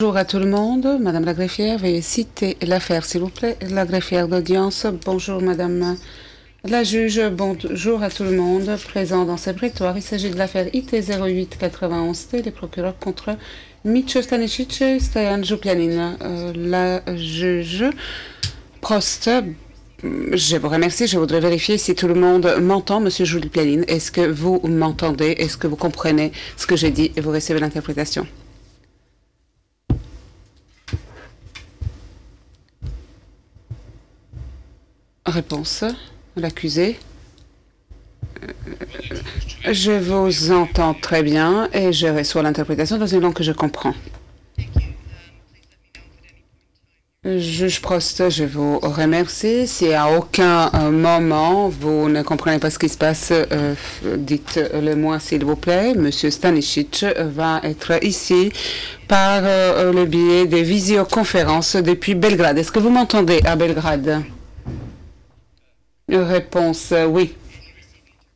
Bonjour à tout le monde. Madame la greffière, veuillez citer l'affaire, s'il vous plaît. La greffière d'audience. Bonjour, Madame la juge. Bonjour à tout le monde présent dans ce prétoire. Il s'agit de l'affaire IT 0891T, les procureurs contre Micho Stanisic et Stoyan Juplianin. La juge Prost. Je vous remercie. Je voudrais vérifier si tout le monde m'entend, Monsieur Juplianin. Est-ce que vous m'entendez? Est-ce que vous comprenez ce que j'ai dit et vous recevez l'interprétation? Réponse. L'accusé. Je vous entends très bien et je reçois l'interprétation dans une langue que je comprends. Juge Prost, je vous remercie. Si à aucun moment vous ne comprenez pas ce qui se passe, dites-le moi s'il vous plaît. Monsieur Stanisic va être ici par le biais des visioconférences depuis Belgrade. Est-ce que vous m'entendez à Belgrade? Réponse oui.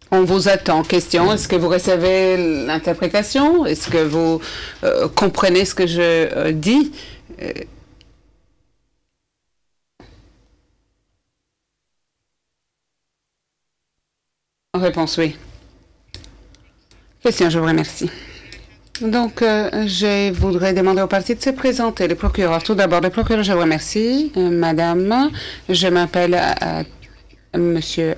On vous attend. Question, est-ce que vous recevez l'interprétation? Est-ce que vous comprenez ce que je dis? Réponse oui. Question, je vous remercie. Donc, je voudrais demander aux parties de se présenter. Les procureurs, tout d'abord, les procureurs, je vous remercie. Madame, je m'appelle Monsieur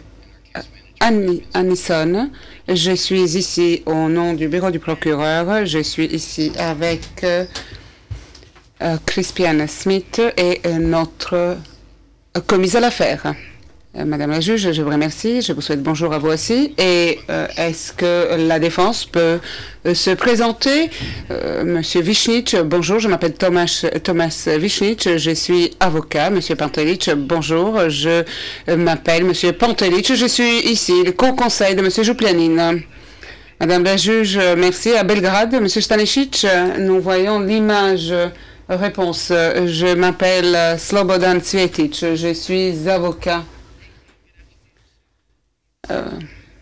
Annison. Je suis ici au nom du bureau du procureur. Je suis ici avec Crispian Smith et notre commise à l'affaire. Madame la juge, je vous remercie. Je vous souhaite bonjour à vous aussi. Et est-ce que la défense peut se présenter? Monsieur Vichnic, bonjour. Je m'appelle Thomas Vichnic. Je suis avocat. Monsieur Pantelic, bonjour. Je m'appelle Monsieur Pantelic. Je suis ici, le co-conseil de Monsieur Juplianin. Madame la juge, merci. À Belgrade, Monsieur Stanisic, nous voyons l'image. Réponse. Je m'appelle Slobodan Cvjetic. Je suis avocat.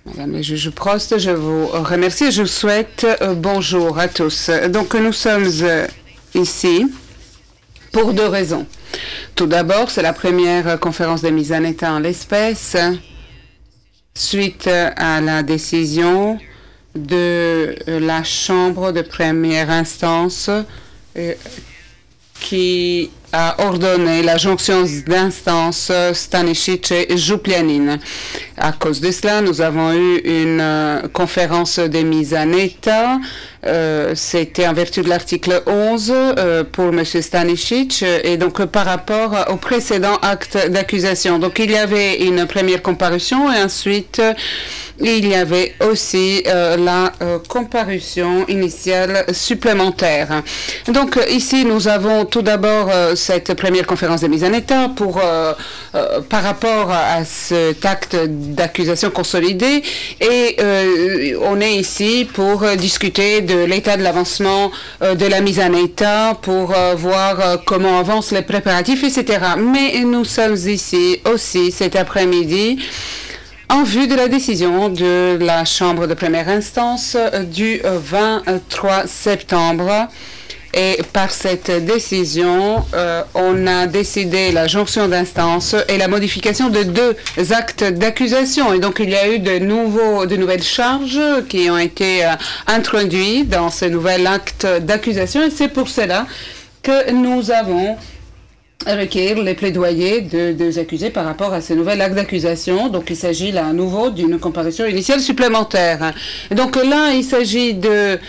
Madame la juge Prost, je vous remercie. Je vous souhaite bonjour à tous. Donc, nous sommes ici pour deux raisons. Tout d'abord, c'est la première conférence de mise en état en l'espèce suite à la décision de la Chambre de première instance qui a ordonné la jonction d'instance Stanisic et Juplianin. À cause de cela, nous avons eu une conférence de mise en état. C'était en vertu de l'article 11 pour M. Stanisic et donc par rapport au précédent acte d'accusation. Donc il y avait une première comparution et ensuite il y avait aussi la comparution initiale supplémentaire. Donc ici, nous avons tout d'abord cette première conférence de mise en état pour, par rapport à cet acte d'accusation consolidé et on est ici pour discuter de l'état de l'avancement de la mise en état, pour voir comment avancent les préparatifs, etc. Mais nous sommes ici aussi cet après-midi en vue de la décision de la Chambre de première instance du 23 septembre. Et par cette décision, on a décidé la jonction d'instance et la modification de deux actes d'accusation. Et donc, il y a eu de nouvelles charges qui ont été introduites dans ce nouvel acte d'accusation. Et c'est pour cela que nous avons requérir les plaidoyers de deux accusés par rapport à ce nouvel acte d'accusation. Donc, il s'agit là à nouveau d'une comparution initiale supplémentaire. Et donc là, il s'agit de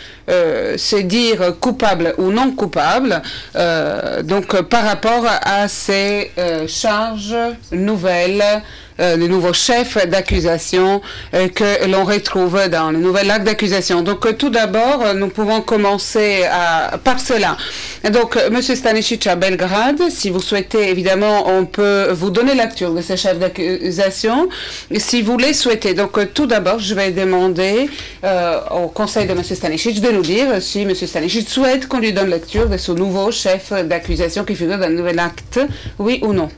se dire coupable ou non coupable, donc par rapport à ces charges nouvelles, le nouveau chef d'accusation que l'on retrouve dans le nouvel acte d'accusation. Donc tout d'abord, nous pouvons commencer par cela. Donc, M. Stanisic à Belgrade, si vous souhaitez, évidemment, on peut vous donner lecture de ce chef d'accusation, si vous les souhaitez. Donc tout d'abord, je vais demander au conseil de M. Stanisic de nous dire si M. Stanisic souhaite qu'on lui donne lecture de ce nouveau chef d'accusation qui figure dans le nouvel acte, oui ou non.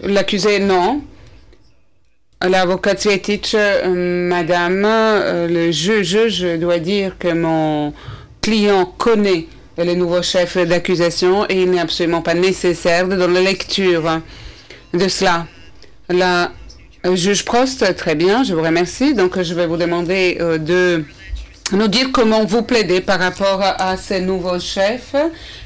L'accusé, non. L'avocat Cvetic, madame, le juge, je dois dire que mon client connaît le nouveau chef d'accusation et il n'est absolument pas nécessaire de donner lecture de cela. La juge Prost, très bien, je vous remercie. Donc, je vais vous demander de nous dire comment vous plaidez par rapport à ces nouveaux chefs.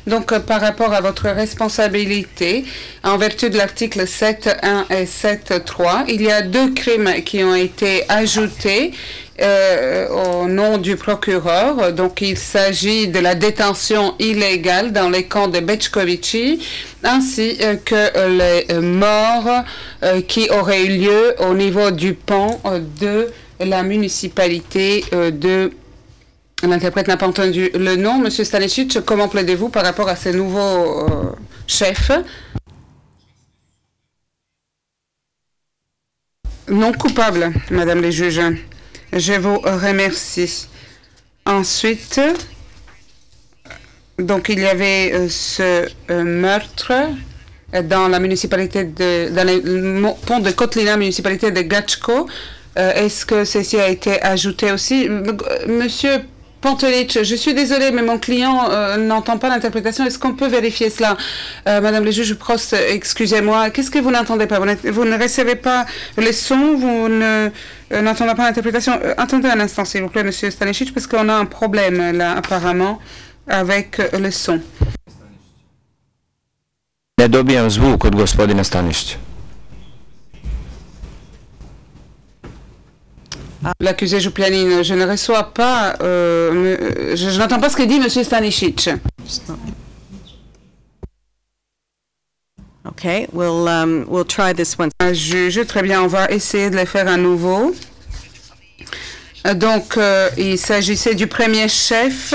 Donc, par rapport à votre responsabilité, en vertu de l'article 7.1 et 7.3, il y a 2 crimes qui ont été ajoutés au nom du procureur. Donc, il s'agit de la détention illégale dans les camps de Bečkovići, ainsi que les morts qui auraient eu lieu au niveau du pont de la municipalité de... L'interprète n'a pas entendu le nom. Monsieur Stanisic, comment plaidez-vous par rapport à ces nouveaux chefs? Non coupable, Madame les juges. Je vous remercie. Ensuite, donc il y avait ce meurtre dans la municipalité dans le pont de Kotlina, municipalité de Gachko. Est-ce que ceci a été ajouté aussi? Monsieur Pantelic, je suis désolée, mais mon client n'entend pas l'interprétation. Est-ce qu'on peut vérifier cela? Madame le juge Prost, excusez-moi. Qu'est-ce que vous n'entendez pas? Vous ne recevez pas les sons? Vous n'entendez pas l'interprétation? Attendez un instant, s'il vous plaît, monsieur Stanisic, parce qu'on a un problème, là, apparemment, avec le son. Ne dobijam zvuk od gospodina Stanišića. L'accusé Jouplianine, je ne reçois pas, je n'entends pas ce que dit monsieur Stanisic. Okay, we'll try this one. Juge, très bien, on va essayer de le faire à nouveau. Donc, il s'agissait du premier chef.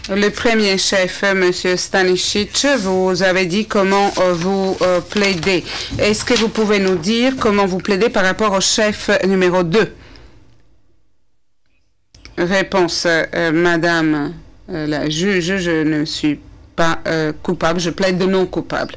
Le premier chef, monsieur Stanisic, vous avez dit comment vous plaidez. Est-ce que vous pouvez nous dire comment vous plaidez par rapport au chef numéro 2? Réponse, madame la juge, je ne suis pas coupable, je plaide de non coupable.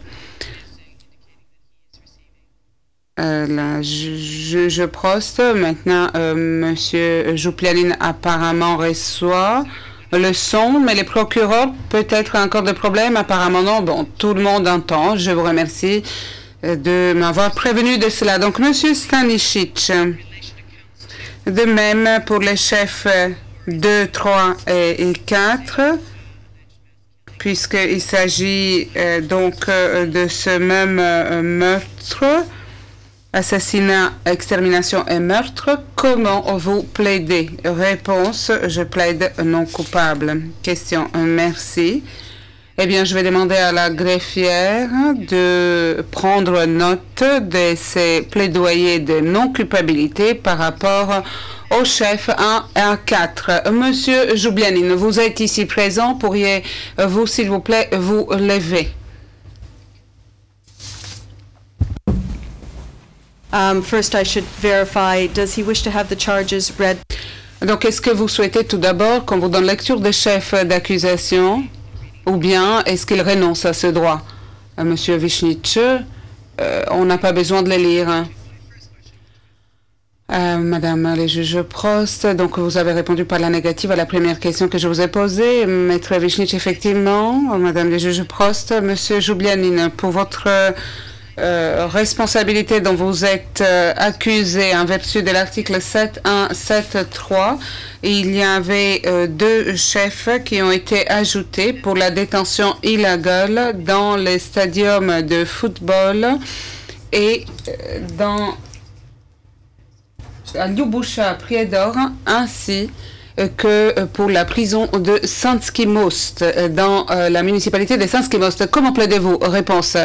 La juge Prost, maintenant, monsieur Jouplianine apparemment reçoit le son, mais les procureurs, peut-être encore des problèmes, apparemment non. Bon, tout le monde entend, je vous remercie de m'avoir prévenu de cela. Donc, monsieur Stanisic, de même pour les chefs 2, 3 et 4, puisqu'il s'agit donc de ce même meurtre, assassinat, extermination et meurtre. Comment vous plaidez? Réponse, je plaide non coupable. Question, merci. Eh bien, je vais demander à la greffière de prendre note de ces plaidoyers de non-culpabilité par rapport au chef 1 à 4. Monsieur Jouplianine, vous êtes ici présent. Pourriez-vous, s'il vous plaît, vous lever? First, I should verify, does he wish to have the charges read? Donc, est-ce que vous souhaitez tout d'abord qu'on vous donne lecture des chefs d'accusation? Ou bien est-ce qu'il renonce à ce droit? Monsieur Višnich, on n'a pas besoin de les lire. Madame les juges Prost, donc vous avez répondu par la négative à la première question que je vous ai posée. Maître Višnich, effectivement. Madame les juges Prost, monsieur Jouplianine, pour votre responsabilité dont vous êtes accusé en vertu de l'article 7.1, 7.3, il y avait 2 chefs qui ont été ajoutés pour la détention illégale dans les stadiums de football et à Ljubusha Prijedor, ainsi que pour la prison de Sanski Most dans la municipalité de Sanski Most. Comment plaidez-vous? Réponse.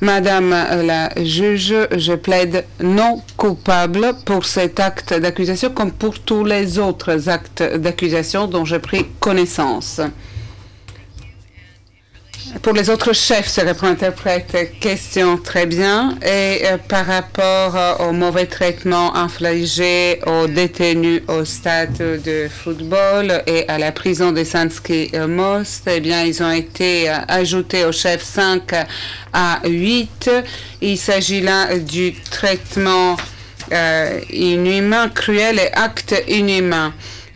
Madame la juge, je plaide non coupable pour cet acte d'accusation comme pour tous les autres actes d'accusation dont j'ai pris connaissance. Pour les autres chefs, se répond l'interprète. Question, très bien. Et par rapport au mauvais traitement infligé aux détenus au stade de football et à la prison de Sanski Most, eh bien, ils ont été ajoutés au chef 5 à 8. Il s'agit là du traitement inhumain, cruel et acte inhumain.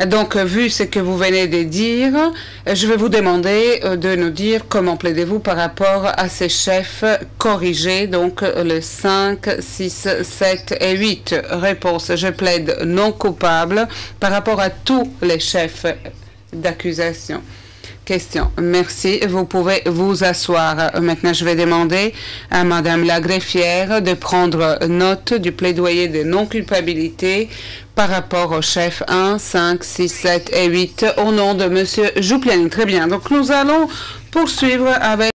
Donc, vu ce que vous venez de dire, je vais vous demander de nous dire comment plaidez-vous par rapport à ces chefs corrigés, donc le 5, 6, 7 et 8. Réponse, je plaide non coupable par rapport à tous les chefs d'accusation. Question. Merci. Vous pouvez vous asseoir. Maintenant, je vais demander à Madame la greffière de prendre note du plaidoyer de non-culpabilité par rapport aux chefs 1, 5, 6, 7 et 8 au nom de Monsieur Joupliani. Très bien. Donc, nous allons poursuivre avec